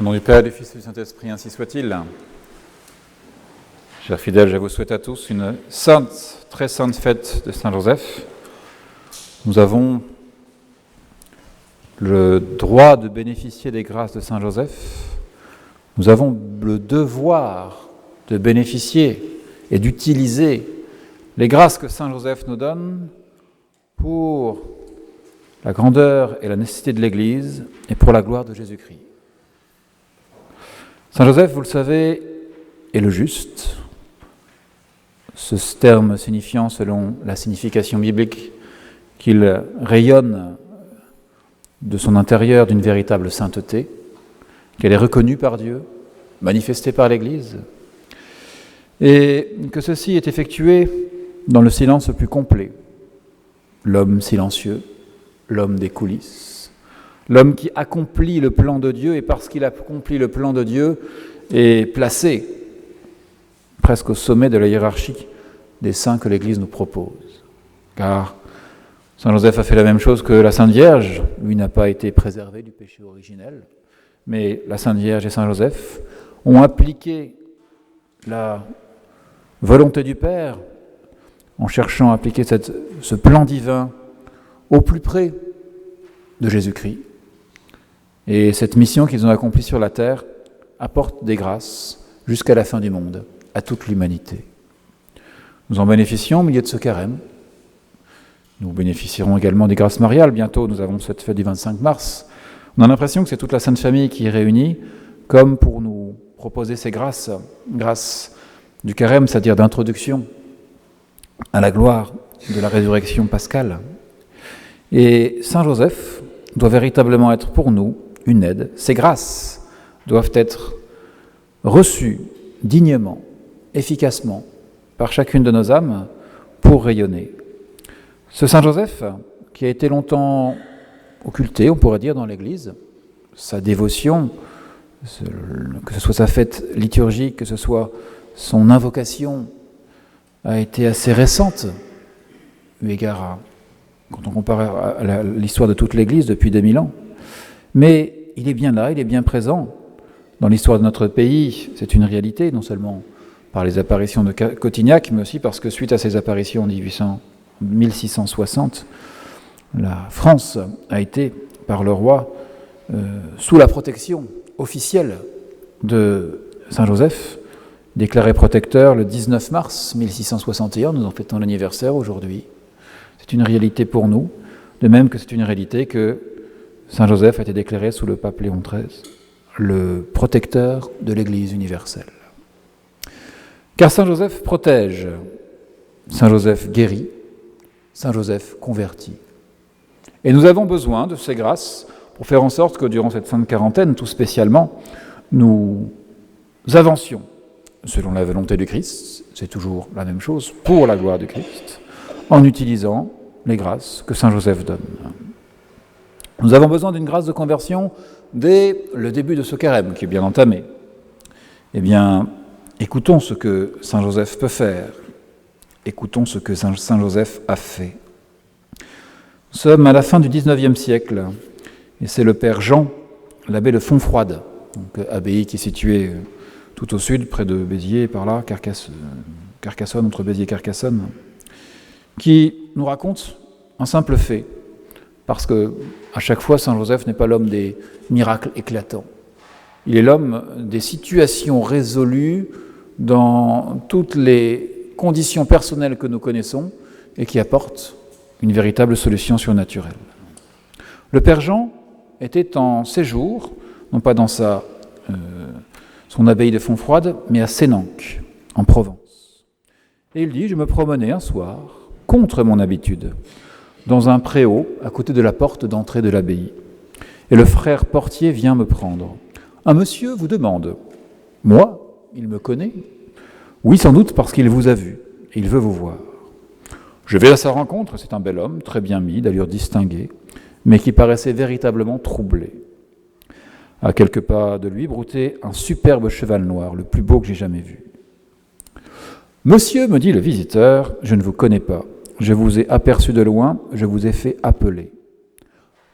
Au nom du Père, du Fils et du Saint-Esprit, ainsi soit-il. Chers fidèles, je vous souhaite à tous une sainte, très sainte fête de Saint-Joseph. Nous avons le droit de bénéficier des grâces de Saint-Joseph. Nous avons le devoir de bénéficier et d'utiliser les grâces que Saint-Joseph nous donne pour la grandeur et la nécessité de l'Église et pour la gloire de Jésus-Christ. Saint-Joseph, vous le savez, est le juste. Ce terme signifiant, selon la signification biblique, qu'il rayonne de son intérieur d'une véritable sainteté, qu'elle est reconnue par Dieu, manifestée par l'Église, et que ceci est effectué dans le silence le plus complet. L'homme silencieux, l'homme des coulisses, l'homme qui accomplit le plan de Dieu, et parce qu'il accomplit le plan de Dieu, est placé presque au sommet de la hiérarchie des saints que l'Église nous propose. Car Saint Joseph a fait la même chose que la Sainte Vierge. Lui n'a pas été préservé du péché originel, mais la Sainte Vierge et Saint Joseph ont appliqué la volonté du Père en cherchant à appliquer ce plan divin au plus près de Jésus-Christ. Et cette mission qu'ils ont accomplie sur la terre apporte des grâces jusqu'à la fin du monde, à toute l'humanité. Nous en bénéficions au milieu de ce carême. Nous bénéficierons également des grâces mariales. Bientôt, nous avons cette fête du 25 mars. On a l'impression que c'est toute la Sainte Famille qui est réunie, comme pour nous proposer ces grâces du carême, c'est-à-dire d'introduction à la gloire de la résurrection pascale. Et Saint Joseph doit véritablement être pour nous une aide. Ces grâces doivent être reçues dignement, efficacement, par chacune de nos âmes pour rayonner. Ce Saint Joseph, qui a été longtemps occulté, on pourrait dire, dans l'Église, sa dévotion, que ce soit sa fête liturgique, que ce soit son invocation, a été assez récente, eu égard à, quand on compare à l'histoire de toute l'Église depuis 2000 ans. Mais il est bien là, il est bien présent dans l'histoire de notre pays. C'est une réalité, non seulement par les apparitions de Cotignac, mais aussi parce que suite à ces apparitions en 1660, la France a été, par le roi, sous la protection officielle de Saint Joseph, déclaré protecteur le 19 mars 1661, nous en fêtons l'anniversaire aujourd'hui. C'est une réalité pour nous, de même que c'est une réalité que Saint Joseph a été déclaré sous le pape Léon XIII, le protecteur de l'Église universelle. Car Saint Joseph protège, Saint Joseph guérit, Saint Joseph convertit. Et nous avons besoin de ces grâces pour faire en sorte que durant cette sainte quarantaine, tout spécialement, nous avancions selon la volonté du Christ, c'est toujours la même chose, pour la gloire du Christ, en utilisant les grâces que Saint Joseph donne. Nous avons besoin d'une grâce de conversion dès le début de ce carême, qui est bien entamé. Eh bien, écoutons ce que Saint Joseph peut faire. Écoutons ce que Saint Joseph a fait. Nous sommes à la fin du XIXe siècle, et c'est le père Jean, l'abbé de Fontfroide, donc abbaye qui est située tout au sud, près de Béziers, par là, Carcassonne, entre Béziers et Carcassonne, qui nous raconte un simple fait, parce que à chaque fois, Saint Joseph n'est pas l'homme des miracles éclatants. Il est l'homme des situations résolues dans toutes les conditions personnelles que nous connaissons et qui apporte une véritable solution surnaturelle. Le père Jean était en séjour, non pas dans son abbaye de Fontfroide, mais à Sénanque, en Provence. Et il dit, je me promenais un soir, contre mon habitude, dans un préau à côté de la porte d'entrée de l'abbaye. Et le frère portier vient me prendre. Un monsieur vous demande. Moi, il me connaît? Oui, sans doute parce qu'il vous a vu, et il veut vous voir. Je vais à sa rencontre, c'est un bel homme, très bien mis, d'allure distinguée, mais qui paraissait véritablement troublé. À quelques pas de lui broutait un superbe cheval noir, le plus beau que j'ai jamais vu. « Monsieur, me dit le visiteur, je ne vous connais pas. Je vous ai aperçu de loin, je vous ai fait appeler.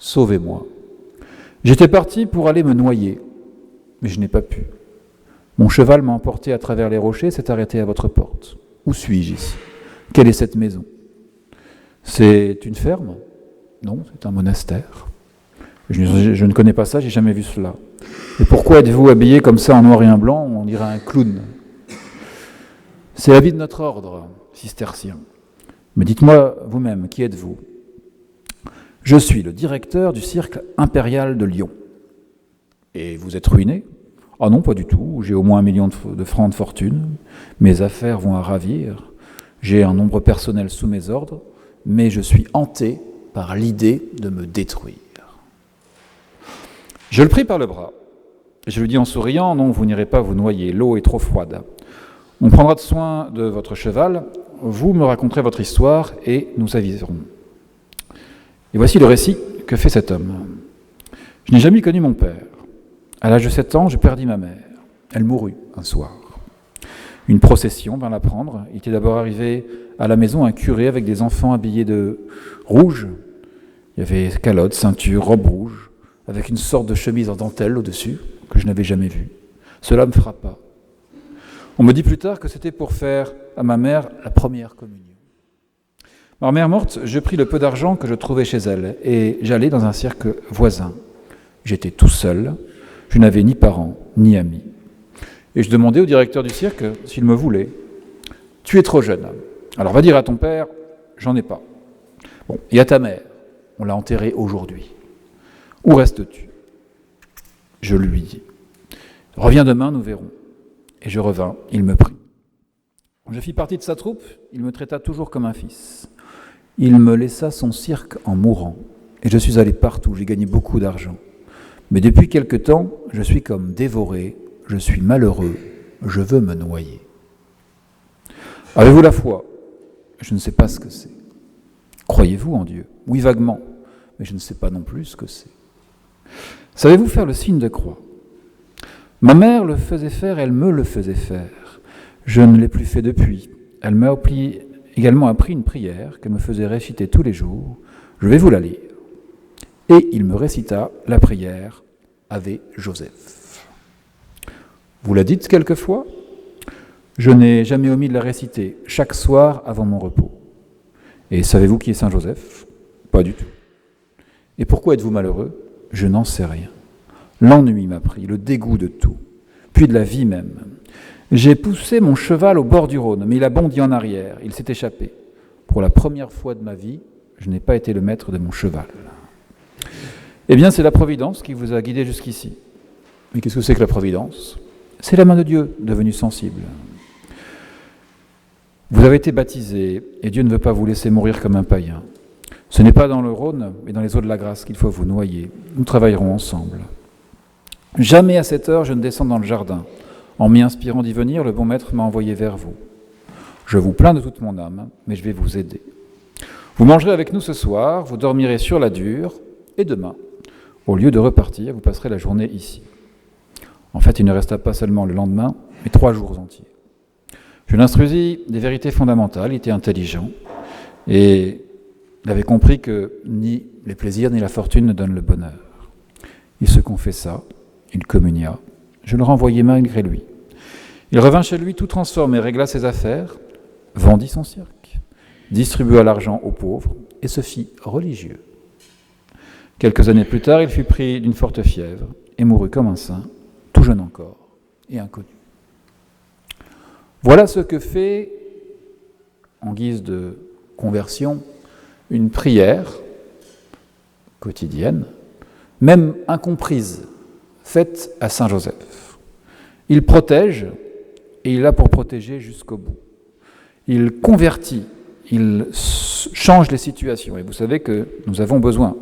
Sauvez-moi. J'étais parti pour aller me noyer. mais je n'ai pas pu. Mon cheval m'a emporté à travers les rochers, s'est arrêté à votre porte. Où suis-je ici? Quelle est cette maison? C'est une ferme? Non, c'est un monastère. Je ne connais pas ça, j'ai jamais vu cela. Et pourquoi êtes-vous habillé comme ça en noir et en blanc? On dirait un clown. C'est la vie de notre ordre, cistercien. Mais dites-moi vous-même, qui êtes-vous? Je suis le directeur du cirque impérial de Lyon. Et vous êtes ruiné? Ah non, pas du tout. J'ai au moins 1 million de francs de fortune. Mes affaires vont à ravir. J'ai un nombre personnel sous mes ordres, mais je suis hanté par l'idée de me détruire. Je le pris par le bras. Je lui dis en souriant, non, vous n'irez pas vous noyer, l'eau est trop froide. On prendra soin de votre cheval, vous me raconterez votre histoire et nous aviserons. Et voici le récit que fait cet homme. Je n'ai jamais connu mon père. À l'âge de 7 ans, je perdis ma mère. Elle mourut un soir. Une procession vint la prendre. Il était d'abord arrivé à la maison un curé avec des enfants habillés de rouge. Il y avait calotte, ceinture, robe rouge, avec une sorte de chemise en dentelle au-dessus, que je n'avais jamais vue. Cela me frappa. On me dit plus tard que c'était pour faire à ma mère la première communion. Ma mère morte, je pris le peu d'argent que je trouvais chez elle et j'allais dans un cirque voisin. J'étais tout seul, je n'avais ni parents, ni amis. Et je demandais au directeur du cirque s'il me voulait. « Tu es trop jeune. Alors va dire à ton père, j'en ai pas. Bon, et à ta mère, on l'a enterrée aujourd'hui. Où restes-tu » Je lui dis. « Reviens demain, nous verrons. » Et je revins, il me prit. Quand je fis partie de sa troupe, il me traita toujours comme un fils. Il me laissa son cirque en mourant, et je suis allé partout, j'ai gagné beaucoup d'argent. Mais depuis quelque temps, je suis comme dévoré, je suis malheureux, je veux me noyer. Avez-vous la foi? Je ne sais pas ce que c'est. Croyez-vous en Dieu? Oui, vaguement, mais je ne sais pas non plus ce que c'est. Savez-vous faire le signe de croix? Ma mère le faisait faire, elle me le faisait faire. Je ne l'ai plus fait depuis. Elle m'a également appris une prière qu'elle me faisait réciter tous les jours. Je vais vous la lire. Et il me récita la prière Ave Joseph. Vous la dites quelquefois? Je n'ai jamais omis de la réciter chaque soir avant mon repos. Et savez-vous qui est Saint Joseph? Pas du tout. Et pourquoi êtes-vous malheureux? Je n'en sais rien. L'ennui m'a pris, le dégoût de tout, puis de la vie même. J'ai poussé mon cheval au bord du Rhône, mais il a bondi en arrière, il s'est échappé. Pour la première fois de ma vie, je n'ai pas été le maître de mon cheval. Eh bien, c'est la Providence qui vous a guidé jusqu'ici. Mais qu'est-ce que c'est que la Providence? C'est la main de Dieu devenue sensible. Vous avez été baptisé, et Dieu ne veut pas vous laisser mourir comme un païen. Ce n'est pas dans le Rhône, mais dans les eaux de la grâce qu'il faut vous noyer. Nous travaillerons ensemble. Jamais à cette heure je ne descends dans le jardin. En m'y inspirant d'y venir, le bon maître m'a envoyé vers vous. Je vous plains de toute mon âme, mais je vais vous aider. Vous mangerez avec nous ce soir, vous dormirez sur la dure, et demain, au lieu de repartir, vous passerez la journée ici. En fait, il ne resta pas seulement le lendemain, mais 3 jours entiers. Je l'instruisis des vérités fondamentales, il était intelligent, et il avait compris que ni les plaisirs ni la fortune ne donnent le bonheur. Il se confessa, il communia, je le renvoyai malgré lui. Il revint chez lui tout transformé, régla ses affaires, vendit son cirque, distribua l'argent aux pauvres et se fit religieux. Quelques années plus tard, il fut pris d'une forte fièvre et mourut comme un saint, tout jeune encore et inconnu. Voilà ce que fait, en guise de conversion, une prière quotidienne, même incomprise, faite à Saint Joseph. Il protège, et il est là pour protéger jusqu'au bout. Il convertit, il change les situations. Et vous savez que nous avons besoin,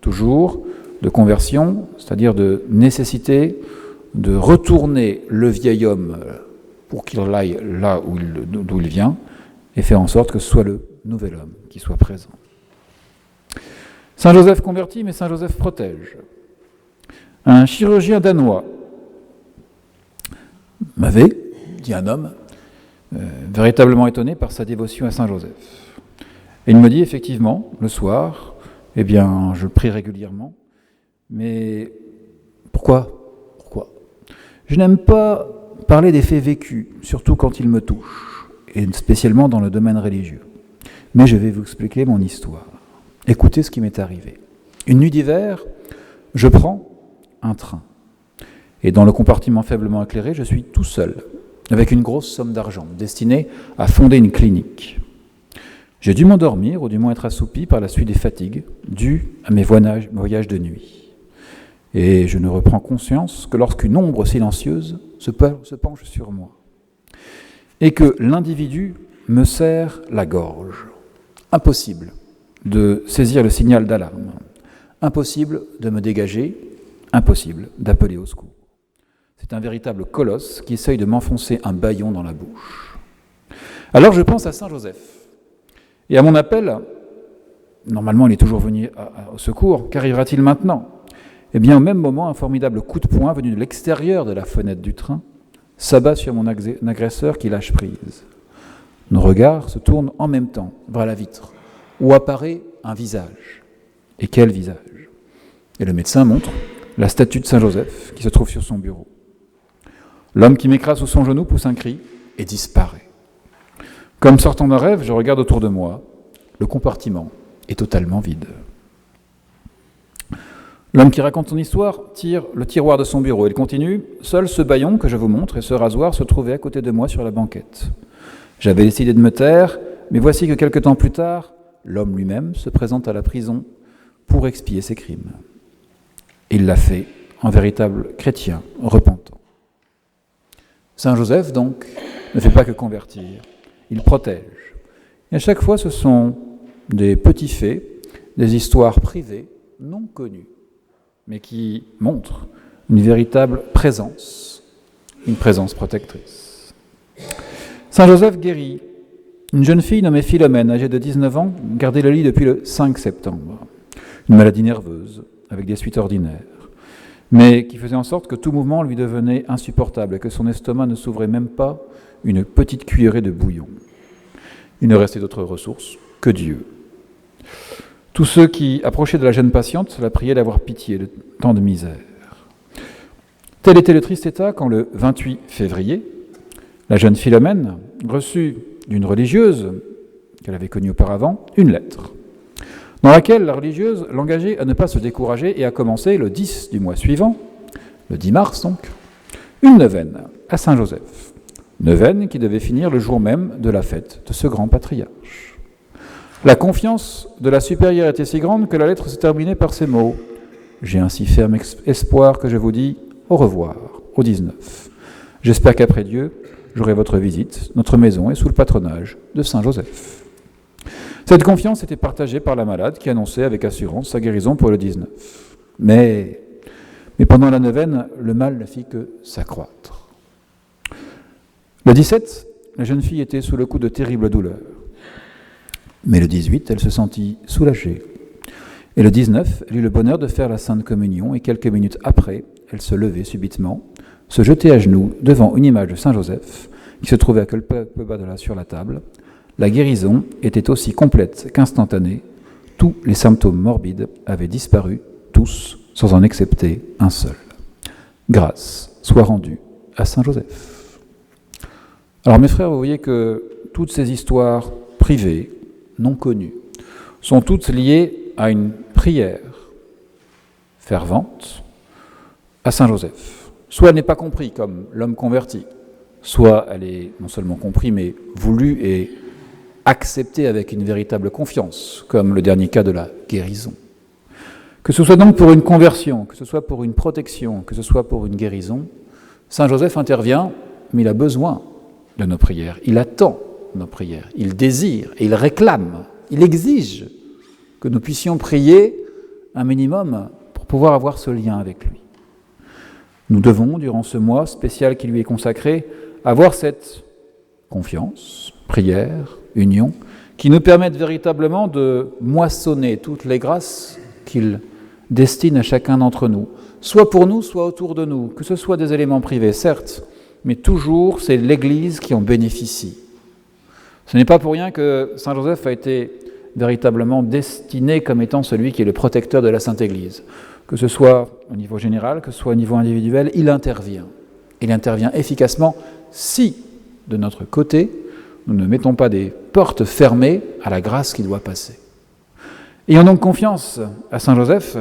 toujours, de conversion, c'est-à-dire de nécessité de retourner le vieil homme pour qu'il aille là d'où il vient, et faire en sorte que ce soit le nouvel homme qui soit présent. Saint Joseph convertit, mais Saint Joseph protège. Un chirurgien danois m'avait, dit un homme, véritablement étonné par sa dévotion à Saint Joseph. Et il me dit effectivement, le soir, eh bien, je prie régulièrement, mais pourquoi Je n'aime pas parler des faits vécus, surtout quand ils me touchent, et spécialement dans le domaine religieux. Mais je vais vous expliquer mon histoire. Écoutez ce qui m'est arrivé. Une nuit d'hiver, je prends un train. Et dans le compartiment faiblement éclairé, je suis tout seul, avec une grosse somme d'argent destinée à fonder une clinique. J'ai dû m'endormir, ou du moins être assoupi par la suite des fatigues dues à mes voyages de nuit. Et je ne reprends conscience que lorsqu'une ombre silencieuse se penche sur moi, et que l'individu me serre la gorge. Impossible de saisir le signal d'alarme, impossible de me dégager, impossible d'appeler au secours. C'est un véritable colosse qui essaye de m'enfoncer un bâillon dans la bouche. Alors je pense à Saint Joseph. Et à mon appel, normalement il est toujours venu au secours, qu'arrivera-t-il maintenant ? Eh bien au même moment, un formidable coup de poing venu de l'extérieur de la fenêtre du train s'abat sur mon agresseur qui lâche prise. Nos regards se tournent en même temps vers la vitre, où apparaît un visage. Et quel visage ? Et le médecin montre la statue de Saint Joseph qui se trouve sur son bureau. L'homme qui m'écrase sous son genou pousse un cri et disparaît. Comme sortant d'un rêve, je regarde autour de moi. Le compartiment est totalement vide. L'homme qui raconte son histoire tire le tiroir de son bureau. Il continue. Seul ce bâillon que je vous montre et ce rasoir se trouvaient à côté de moi sur la banquette. J'avais décidé de me taire, mais voici que quelque temps plus tard, l'homme lui-même se présente à la prison pour expier ses crimes. Il l'a fait en véritable chrétien repentant. Saint Joseph, donc, ne fait pas que convertir, il protège. Et à chaque fois, ce sont des petits faits, des histoires privées, non connues, mais qui montrent une véritable présence, une présence protectrice. Saint Joseph guérit une jeune fille nommée Philomène, âgée de 19 ans, gardait le lit depuis le 5 septembre. Une maladie nerveuse, avec des suites ordinaires, mais qui faisait en sorte que tout mouvement lui devenait insupportable et que son estomac ne s'ouvrait même pas une petite cuillerée de bouillon. Il ne restait d'autre ressource que Dieu. Tous ceux qui approchaient de la jeune patiente la priaient d'avoir pitié de tant de misère. Tel était le triste état quand le 28 février, la jeune Philomène reçut d'une religieuse, qu'elle avait connue auparavant, une lettre, dans laquelle la religieuse l'engageait à ne pas se décourager et à commencer le 10 du mois suivant, le 10 mars donc, une neuvaine à Saint-Joseph. Neuvaine qui devait finir le jour même de la fête de ce grand patriarche. La confiance de la supérieure était si grande que la lettre se terminait par ces mots. « J'ai ainsi ferme espoir que je vous dis au revoir, au 19. J'espère qu'après Dieu, j'aurai votre visite. Notre maison est sous le patronage de Saint-Joseph. » Cette confiance était partagée par la malade qui annonçait avec assurance sa guérison pour le 19. Mais pendant la neuvaine, le mal ne fit que s'accroître. Le 17, la jeune fille était sous le coup de terribles douleurs. Mais le 18, elle se sentit soulagée. Et le 19, elle eut le bonheur de faire la Sainte Communion et quelques minutes après, elle se levait subitement, se jetait à genoux devant une image de Saint Joseph qui se trouvait à quelque peu bas de là sur la table. La guérison était aussi complète qu'instantanée. Tous les symptômes morbides avaient disparu, tous, sans en excepter un seul. Grâce soit rendue à Saint Joseph. Alors mes frères, vous voyez que toutes ces histoires privées, non connues, sont toutes liées à une prière fervente à Saint Joseph. Soit elle n'est pas comprise comme l'homme converti, soit elle est non seulement comprise, mais voulue et acceptée avec une véritable confiance, comme le dernier cas de la guérison. Que ce soit donc pour une conversion, que ce soit pour une protection, que ce soit pour une guérison, Saint Joseph intervient, mais il a besoin de nos prières. Il attend nos prières. Il désire et il réclame, il exige que nous puissions prier un minimum pour pouvoir avoir ce lien avec lui. Nous devons, durant ce mois spécial qui lui est consacré, avoir cette confiance, prière, union, qui nous permettent véritablement de moissonner toutes les grâces qu'il destine à chacun d'entre nous, soit pour nous, soit autour de nous, que ce soit des éléments privés, certes, mais toujours c'est l'Église qui en bénéficie. Ce n'est pas pour rien que Saint Joseph a été véritablement destiné comme étant celui qui est le protecteur de la Sainte Église. Que ce soit au niveau général, que ce soit au niveau individuel, il intervient. Il intervient efficacement si, de notre côté, nous ne mettons pas des portes fermées à la grâce qui doit passer. Ayons donc confiance à Saint Joseph,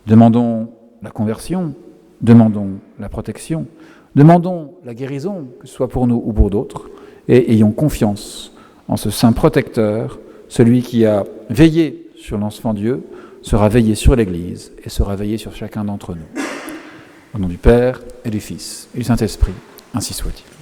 demandons la conversion, demandons la protection, demandons la guérison, que ce soit pour nous ou pour d'autres, et ayons confiance en ce saint protecteur, celui qui a veillé sur l'enfant Dieu, sera veillé sur l'Église et sera veillé sur chacun d'entre nous. Au nom du Père et du Fils et du Saint-Esprit, ainsi soit-il.